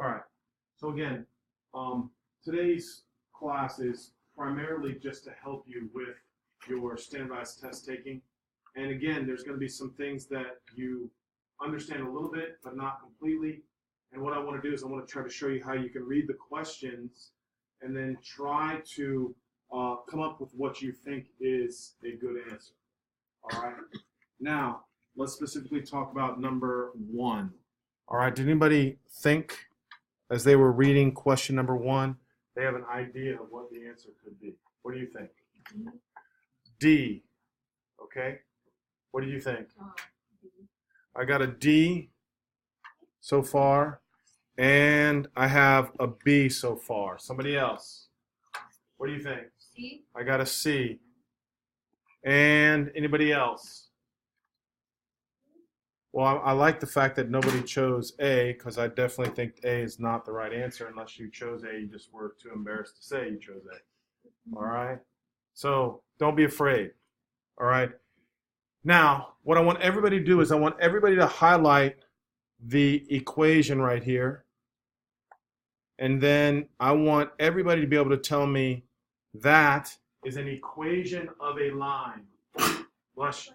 All right. So again, today's class is primarily just to help you with your standardized test taking. And again, there's going to be some things that you understand a little bit, but not completely. And what I want to do is I want to try to show you how you can read the questions and then try to come up with what you think is a good answer. All right. Now, let's specifically talk about number 1. All right. Did anybody think, as they were reading question number 1, they have an idea of what the answer could be? What do you think? D. Okay. What do you think? I got a D so far, and I have a B so far. Somebody else? What do you think? C. I got a C. And anybody else? Well, I like the fact that nobody chose A, because I definitely think A is not the right answer unless you chose A. You just were too embarrassed to say you chose A. All right? So don't be afraid. All right? Now, what I want everybody to do is I want everybody to highlight the equation right here. And then I want everybody to be able to tell me that is an equation of a line. Bless you.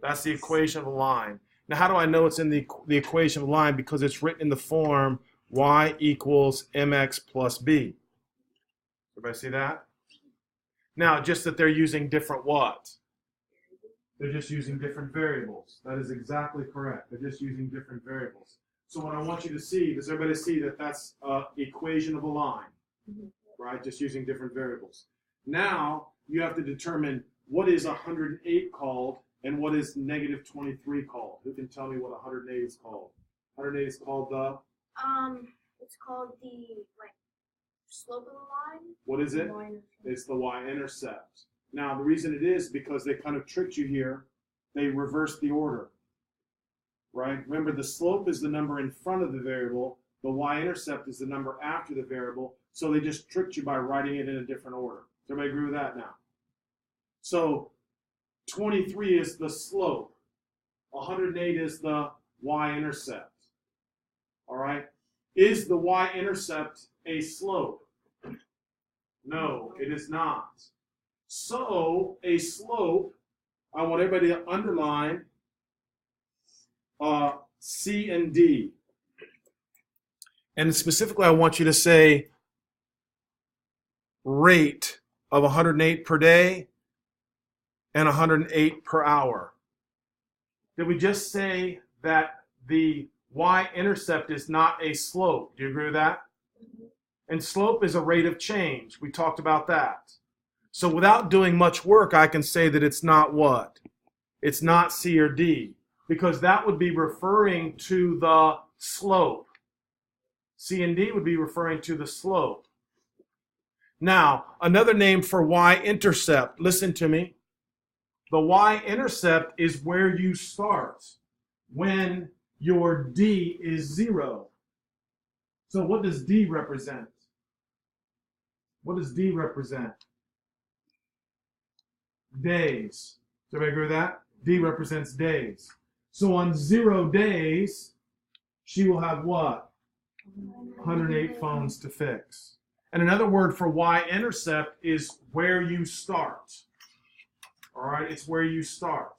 That's the equation of a line. Now, how do I know it's in the equation of a line? Because it's written in the form y equals mx plus b. Everybody see that? Now, just that they're using different what? They're just using different variables. That is exactly correct. They're just using different variables. So what I want you to see, does everybody see that that's an equation of a line? Right? Just using different variables. Now, you have to determine what is 108 called and what is negative 23 called. Who can tell me what 108 is called? 108 is called the? It's called the slope of the line. What is it? It's the y-intercept. Now, the reason it is because they kind of tricked you here. They reversed the order, right? Remember, the slope is the number in front of the variable. The y-intercept is the number after the variable. So they just tricked you by writing it in a different order. Does everybody agree with that now? So 23 is the slope. 108 is the y-intercept. All right? Is the y-intercept a slope? No, it is not. So a slope, I want everybody to underline C and D. And specifically, I want you to say rate of 108 per day and 108 per hour. Did we just say that the y-intercept is not a slope? Do you agree with that? And slope is a rate of change. We talked about that. So without doing much work, I can say that it's not what? It's not C or D, because that would be referring to the slope. C and D would be referring to the slope. Now, another name for y-intercept, listen to me. The y-intercept is where you start when your D is 0. So what does D represent? What does D represent? Days. Does everybody agree with that? D represents days. So on 0 days, she will have what? 108 phones to fix. And another word for y-intercept is where you start. All right, it's where you start.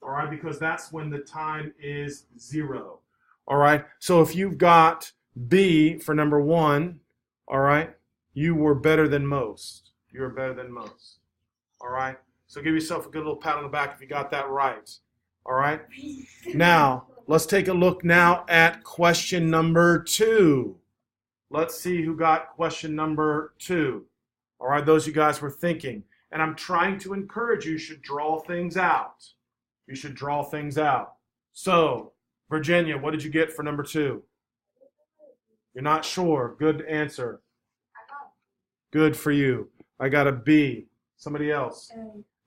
All right, because that's when the time is 0. All right, so if you've got B for number 1, all right, you were better than most. You were better than most. All right, so give yourself a good little pat on the back if you got that right. All right, now let's take a look now at question number 2. Let's see who got question number 2. All right, those you guys were thinking. And I'm trying to encourage you should draw things out. You should draw things out. So, Virginia, what did you get for number 2? You're not sure. Good answer. Good for you. I got a B. Somebody else.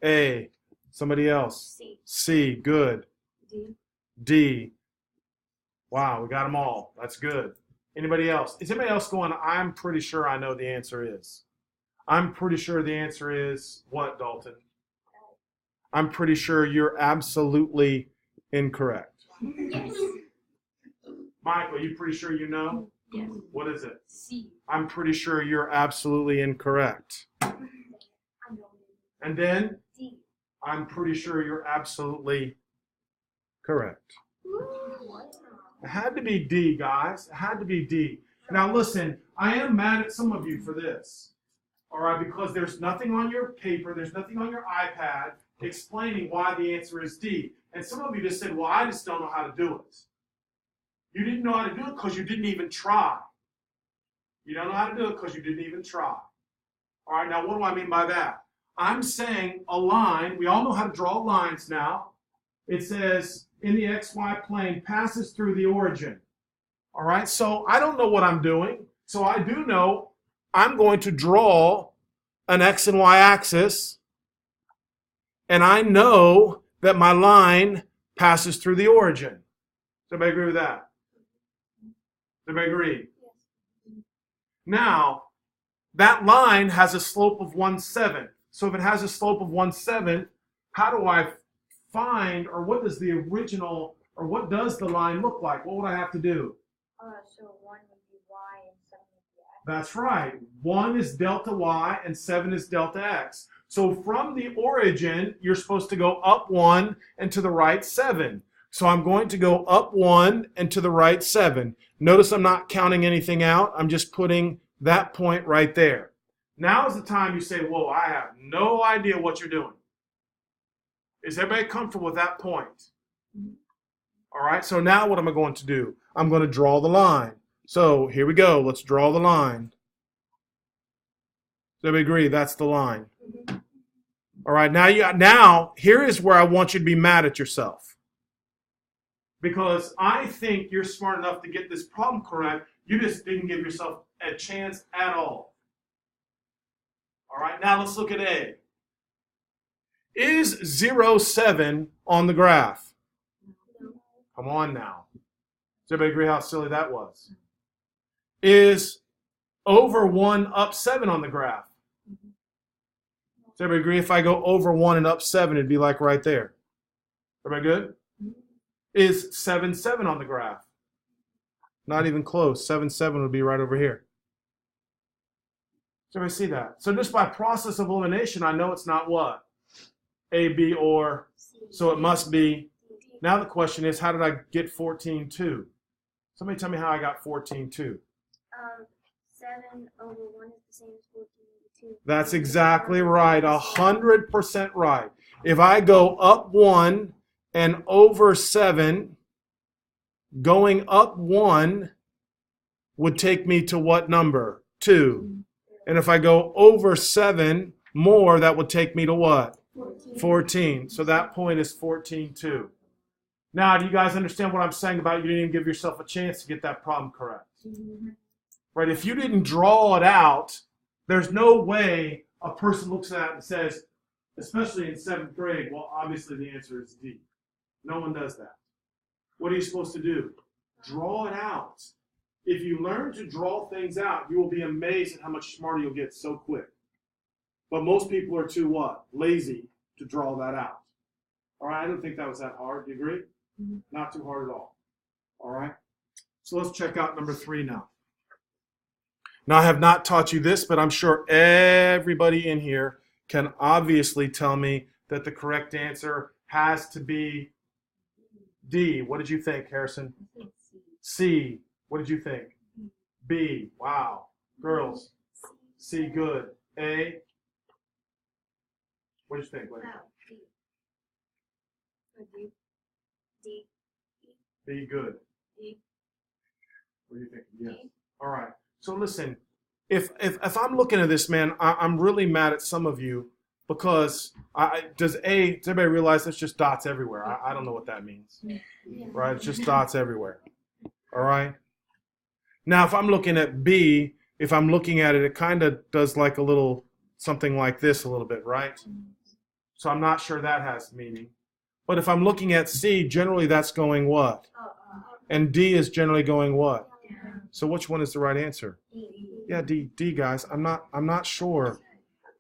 A. Somebody else. C. C. Good. D. D. Wow, we got them all. That's good. Anybody else? Is anybody else going, I'm pretty sure I know the answer is? I'm pretty sure the answer is what, Dalton? I'm pretty sure you're absolutely incorrect. Michael, you pretty sure you know? Yes. What is it? C. I'm pretty sure you're absolutely incorrect. I know. And then D. I'm pretty sure you're absolutely correct. What? It had to be D, guys. It had to be D. Now listen, I am mad at some of you for this. All right, because there's nothing on your paper, there's nothing on your iPad explaining why the answer is D. And some of you just said, well, I just don't know how to do it. You didn't know how to do it because you didn't even try. You don't know how to do it because you didn't even try. All right, now what do I mean by that? I'm saying a line, we all know how to draw lines now. It says, in the XY plane, passes through the origin. All right, so I don't know what I'm doing. So I do know I'm going to draw an X and Y axis, and I know that my line passes through the origin. Does everybody agree with that? Does everybody agree? Yes. Now, that line has a slope of 1/7. So if it has a slope of 1/7, how do I find, or what does the original, or what does the line look like? What would I have to do? So 1 would be Y and 7 would be X. That's right. 1 is delta Y and 7 is delta X. So from the origin, you're supposed to go up 1 and to the right 7. So I'm going to go up 1 and to the right 7. Notice I'm not counting anything out. I'm just putting that point right there. Now is the time you say, whoa, I have no idea what you're doing. Is everybody comfortable with that point? All right, so now what am I going to do? I'm going to draw the line. So here we go. Let's draw the line. Does everybody agree? That's the line. All right, now here is where I want you to be mad at yourself. Because I think you're smart enough to get this problem correct. You just didn't give yourself a chance at all. All right, now let's look at A. Is 0, 7 on the graph? Come on now. Does everybody agree how silly that was? Is over 1 up 7 on the graph? Does everybody agree if I go over 1 and up 7, it'd be like right there? Everybody good? Is 7, 7 on the graph? Not even close. 7, 7 would be right over here. Does everybody see that? So just by process of elimination, I know it's not what? A, B, or C. so it must be. D. Now the question is, how did I get 14.2? Somebody tell me how I got 14.2. 7 over 1 is the same as 14 over 2. That's exactly right. 100% right. If I go up 1 and over 7, going up 1 would take me to what number? 2. And if I go over 7 more, that would take me to what? 14. So that point is 14.2. Now, do you guys understand what I'm saying about you didn't even give yourself a chance to get that problem correct? Right? If you didn't draw it out, there's no way a person looks at it and says, especially in 7th grade, well, obviously the answer is D. No one does that. What are you supposed to do? Draw it out. If you learn to draw things out, you will be amazed at how much smarter you'll get so quick. But most people are too what? Lazy to draw that out. All right, I don't think that was that hard. Do you agree? Not too hard at all. All right? So let's check out number 3 now. Now, I have not taught you this, but I'm sure everybody in here can obviously tell me that the correct answer has to be D. What did you think, Harrison? C. What did you think? B. Wow. Girls. C. Good. A. What did you think, Lynn? D. D. B. Good. D. What do you think? Yes. All right. So listen, if I'm looking at this, man, I'm really mad at some of you because does everybody realize there's just dots everywhere? I don't know what that means. Right? It's just dots everywhere. All right? Now, if I'm looking at B, if I'm looking at it, it kind of does like a little something like this a little bit, right? So I'm not sure that has meaning. But if I'm looking at C, generally that's going what? And D is generally going what? So which one is the right answer? Yeah, D, guys. I'm not sure.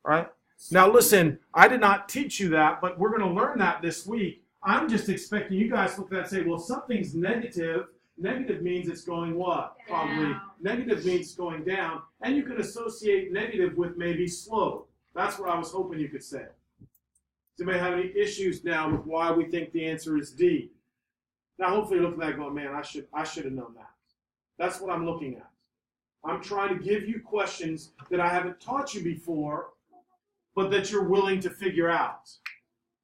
All right? Now listen, I did not teach you that, but we're going to learn that this week. I'm just expecting you guys to look at that and say, well, something's negative. Negative means it's going what? Probably Negative means going down, and you can associate negative with maybe slow. That's what I was hoping you could say. Does anybody have any issues now with why we think the answer is D? Now, hopefully, you're looking at that going, man, I should have known that. That's what I'm looking at. I'm trying to give you questions that I haven't taught you before, but that you're willing to figure out.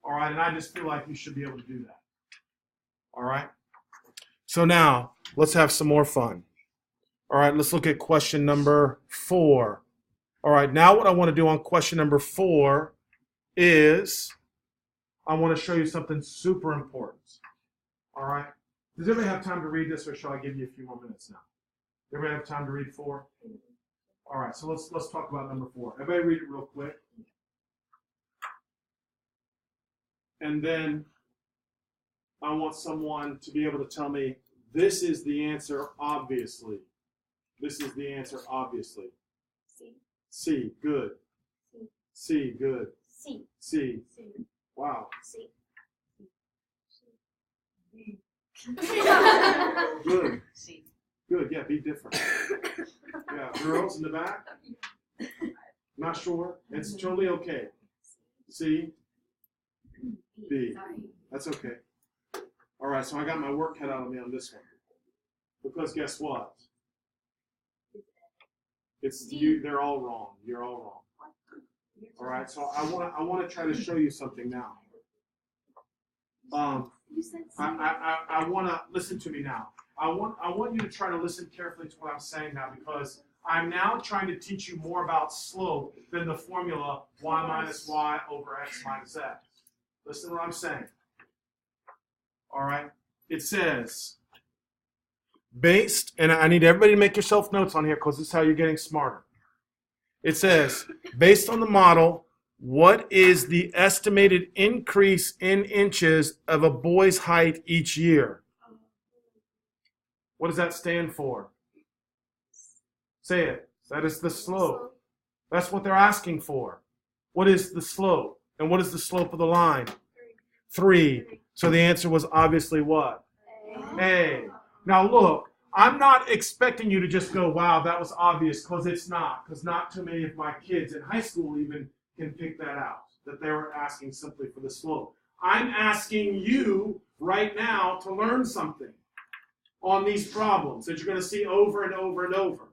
All right, and I just feel like you should be able to do that. All right? So now, let's have some more fun. All right, let's look at question number 4. All right, now what I want to do on question number 4 is I want to show you something super important. All right? Does everybody have time to read this, or shall I give you a few more minutes now? Everybody have time to read 4? All right, so let's talk about number 4. Everybody read it real quick. And then I want someone to be able to tell me, this is the answer, obviously. This is the answer, obviously. C. C, good. C. C, good. C. C. C. Wow. C. Good. C. Good, yeah, be different. Yeah, girls in the back? Not sure? It's totally okay. C, B. Sorry. That's okay. All right, so I got my work cut out of me on this one. Because guess what? It's you. They're all wrong. You're all wrong. All right, so I want to try to show you something now. You said C. I want to listen to me now. I want you to try to listen carefully to what I'm saying now, because I'm now trying to teach you more about slope than the formula y minus y over x minus x. Listen to what I'm saying. All right. It says, based, and I need everybody to make yourself notes on here because this is how you're getting smarter. It says, based on the model, what is the estimated increase in inches of a boy's height each year? What does that stand for? Say it. That is the slope. That's what they're asking for. What is the slope? And what is the slope of the line? 3. So the answer was obviously what? A. Now look, I'm not expecting you to just go, wow, that was obvious, because it's not. Because not too many of my kids in high school even can pick that out, that they were asking simply for the slope. I'm asking you right now to learn something on these problems that you're going to see over and over and over.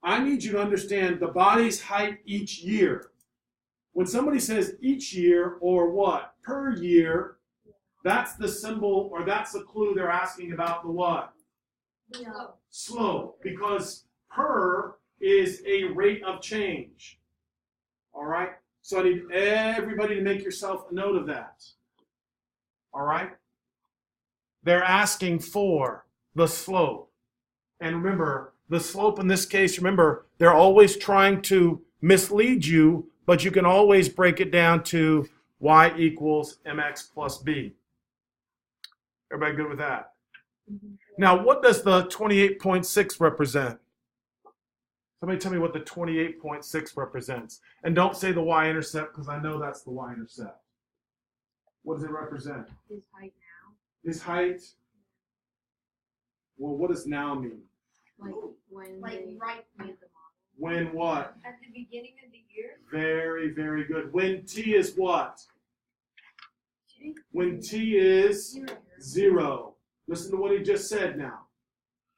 I need you to understand the body's height each year. When somebody says each year or what? Per year, that's the symbol or that's the clue they're asking about the what? Slope. Because per is a rate of change. All right? So I need everybody to make yourself a note of that. All right? They're asking for the slope. And remember, the slope in this case, remember, they're always trying to mislead you, but you can always break it down to y equals mx plus b. Everybody good with that? Now, what does the 28.6 represent? Somebody tell me what the 28.6 represents. And don't say the y-intercept, because I know that's the y-intercept. What does it represent? His height now. His height? Well, what does now mean? Like when Like they right made the model. When what? at the beginning of the year. Very, very good. When t is what? When t is 0. Listen to what he just said now.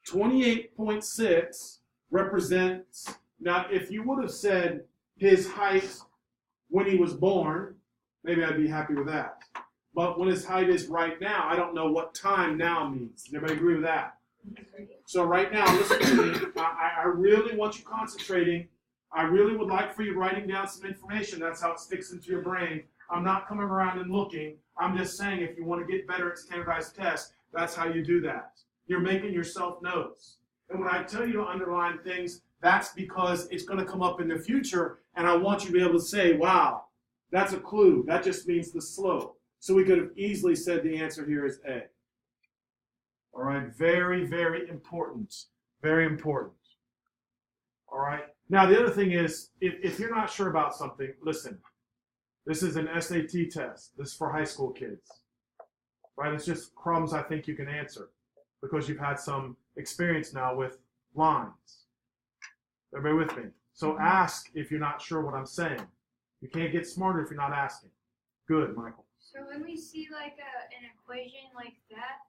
28.6 represents, now if you would have said his height when he was born, maybe I'd be happy with that. But when his height is right now, I don't know what time now means. Does everybody agree with that? So right now, listen to me. I really want you concentrating. I really would like for you writing down some information. That's how it sticks into your brain. I'm not coming around and looking. I'm just saying if you want to get better at standardized tests, that's how you do that. You're making yourself notes. And when I tell you to underline things, that's because it's going to come up in the future, and I want you to be able to say, wow, that's a clue. That just means the slope. So we could have easily said the answer here is A. All right, very, very important. Very important. All right. Now, the other thing is, if you're not sure about something, listen. This is an SAT test. This is for high school kids. Right? It's just crumbs I think you can answer because you've had some experience now with lines. Everybody with me? So ask if you're not sure what I'm saying. You can't get smarter if you're not asking. Good, Michael. So when we see like an equation like that,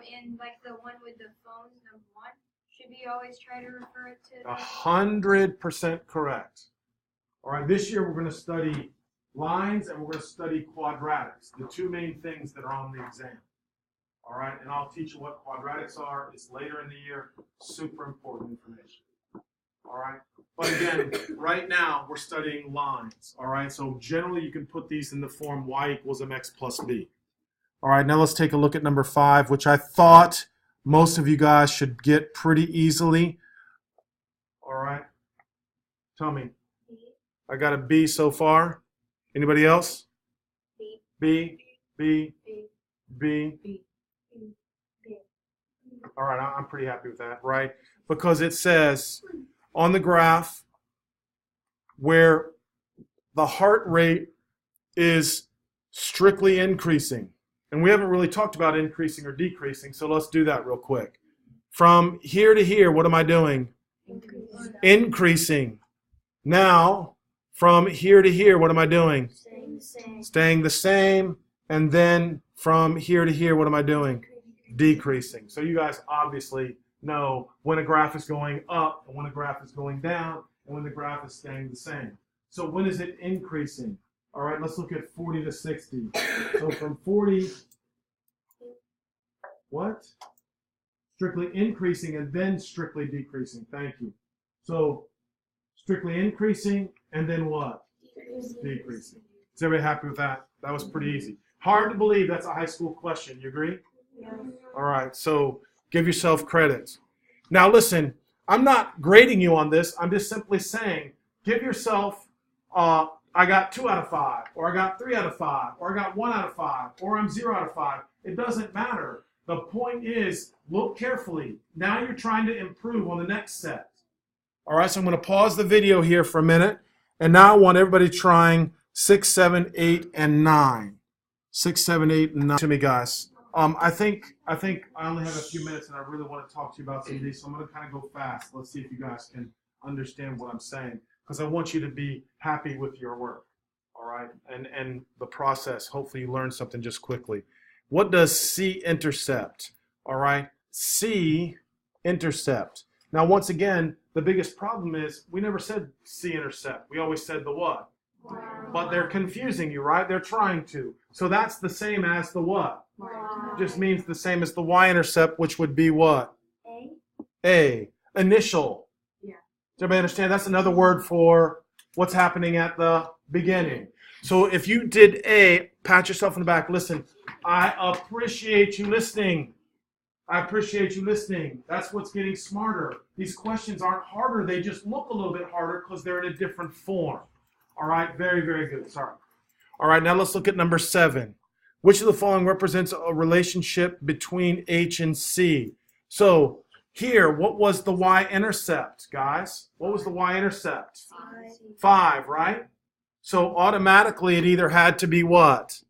in like the one with the phones, number one, should we always try to refer it to? 100% correct. All right, this year we're going to study lines and we're going to study quadratics, the two main things that are on the exam. All right, and I'll teach you what quadratics are. It's later in the year. Super important information. All right, but again, right now we're studying lines. All right, so generally you can put these in the form y equals mx plus b. All right, now let's take a look at number 5, which I thought most of you guys should get pretty easily. All right, tell me. I got a B so far. Anybody else? B. B, B, B. B. B. B. All right, I'm pretty happy with that, right? Because it says on the graph where the heart rate is strictly increasing. And we haven't really talked about increasing or decreasing, so let's do that real quick. From here to here, what am I doing? Increasing. Now, from here to here, what am I doing? Staying the same. Staying the same. And then from here to here, what am I doing? Decreasing. So you guys obviously know when a graph is going up and when a graph is going down and when the graph is staying the same. So when is it increasing? All right, let's look at 40 to 60. So from 40, what? Strictly increasing and then strictly decreasing. Thank you. So strictly increasing and then what? Decreasing. Is everybody happy with that? That was pretty easy. Hard to believe that's a high school question. You agree? Yeah. All right, so give yourself credit. Now listen, I'm not grading you on this. I'm just simply saying, give yourself, I got 2 out of 5, or I got 3 out of 5, or I got 1 out of 5, or I'm 0 out of 5. It doesn't matter. The point is, look carefully. Now you're trying to improve on the next set. All right, so I'm going to pause the video here for a minute, and now I want everybody trying 6, 7, 8, and 9. 6, 7, 8, and 9 to me, guys. I think I only have a few minutes, and I really want to talk to you about some of these, so I'm going to kind of go fast. Let's see if you guys can understand what I'm saying, because I want you to be happy with your work, all right, and the process. Hopefully you learn something just quickly. What does C-intercept? All right, C-intercept. Now, once again, the biggest problem is we never said C-intercept. We always said the what? But they're confusing you, right? They're trying to. So that's the same as the what? Just means the same as the y-intercept, which would be what? A. Initial. Yeah. Does everybody understand? That's another word for what's happening at the beginning. So if you did A, pat yourself on the back. Listen, I appreciate you listening. I appreciate you listening. That's what's getting smarter. These questions aren't harder. They just look a little bit harder because they're in a different form. All right, very, very good. Sorry. All right, now let's look at number 7. Which of the following represents a relationship between H and C? So here, what was the y-intercept, guys? What was the y-intercept? 5, right? So automatically it either had to be what?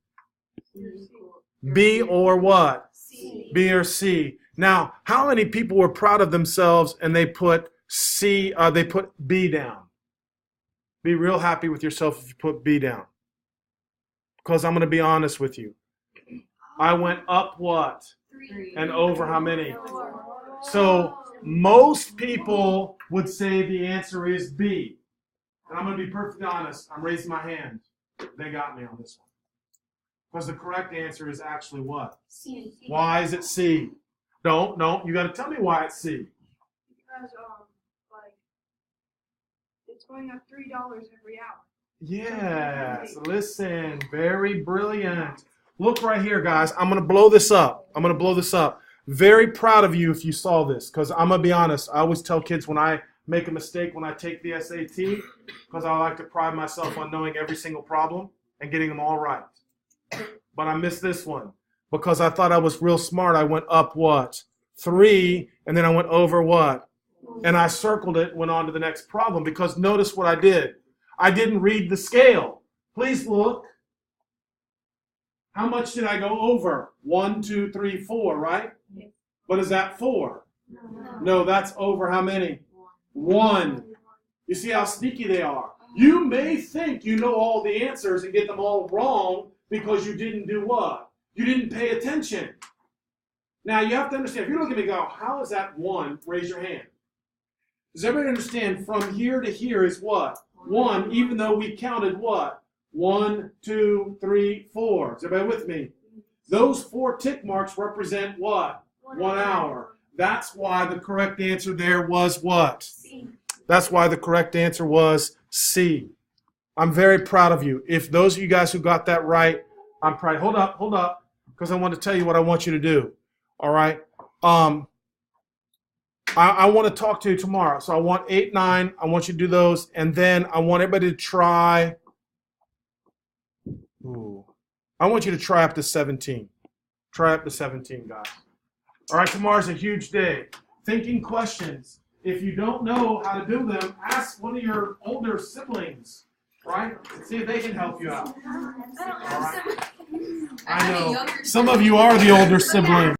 B or what? C. B or C. Now, how many people were proud of themselves and they put they put B down? Be real happy with yourself if you put B down. Because I'm going to be honest with you. I went up what? 3. And over how many? So most people would say the answer is B. And I'm going to be perfectly honest. I'm raising my hand. They got me on this one. Because the correct answer is actually what? C. Why is it C? No, you got to tell me why it's C. Because like it's going up $3 every hour. Yes, listen, very brilliant. Look right here, guys. I'm going to blow this up. Very proud of you if you saw this, because I'm going to be honest. I always tell kids when I make a mistake when I take the SAT, because I like to pride myself on knowing every single problem and getting them all right. But I missed this one because I thought I was real smart. I went up what? 3, and then I went over what? And I circled it, went on to the next problem, because notice what I did. I didn't read the scale. Please look. How much did I go over? 1, 2, 3, 4, right? What is that for? No, that's over how many? 1. You see how sneaky they are. You may think you know all the answers and get them all wrong because you didn't do what? You didn't pay attention. Now you have to understand, if you're looking at me and go, how is that 1? Raise your hand. Does everybody understand from here to here is what? 1, even though we counted what? 1, 2, 3, 4. Is everybody with me? Those 4 tick marks represent what? 1 hour. That's why the correct answer there was what? C. That's why the correct answer was C. I'm very proud of you. If those of you guys who got that right, I'm proud. Hold up, because I want to tell you what I want you to do. All right? I want to talk to you tomorrow. So I want 8, 9. I want you to do those. And then I want everybody to try. I want you to try up to 17. Try up to 17, guys. All right, tomorrow's a huge day. Thinking questions. If you don't know how to do them, ask one of your older siblings, right? See if they can help you out. I don't have some. I know. Some of you are the older siblings.